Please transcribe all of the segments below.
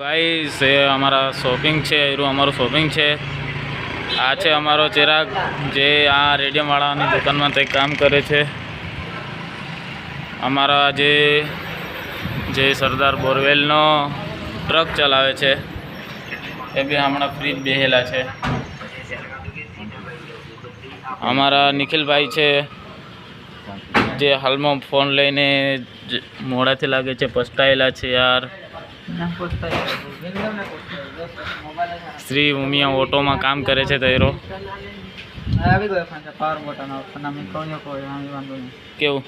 Guys ये हमारा shopping है अमरो शॉपिंग है आ छे अमरो चिराग जे आ रेडियम वाला दुकान में ते काम करे छे। अमरा जे जे सरदार बोरवेल नो ट्रक चलावे छे ए भी हमणा फ्री बेहेला छे। अमरा निखिल भाई छे जे हाल में फोन लईने मोड़ा थी लागे छे पछतायेला छे यार। श्री उमिया ऑटो में काम करे छे तैरो केवुं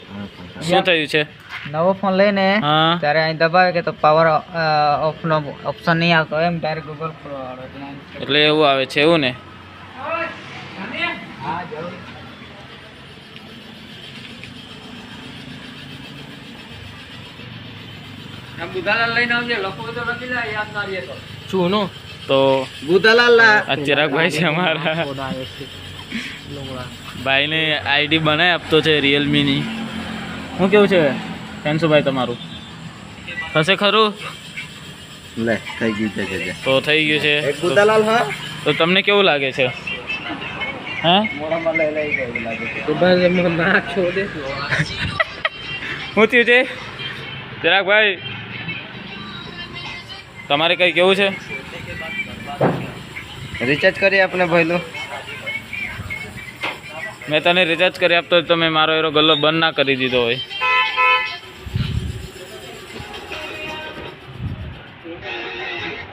शुं थयुं छे नवो फोन लईने हाँ त्यारे અહીં દબાવે કે તો પાવર ઓફ નો ઓપ્શન नहीं આવતો એમ डायरेक्ट गूगल खोलो એટલે એવું આવે છે એવું ને। हां जरूर हम बुधालाल लईने आवजे लखो तो लखी जा याद ना रहे तो શું નો तो बुधालाल आ चिराग भाई છે અમારા भाई ने आईडी बनाई आपतो छे रियलमी नी। હું કેવું છે કેન્સુ ભાઈ તમારું થશે ખરું લે થઈ ગયું છે તો થઈ ગયું છે એક बुधालाल હા તો તમને કેવું લાગે છે હે મોઢામાં લઈ લઈ ગયું લાગે છે તો ભાઈ મને નાક છોડે હું થયું છે चिराग भाई તમારે કઈ કેવું છે રિચાર્જ કરી આપણે ભાઈલો મેં તને રિચાર્જ કરી આપતો તો મેં મારો એરો ગલ્લો બંધ ના કરી દીધો હોય।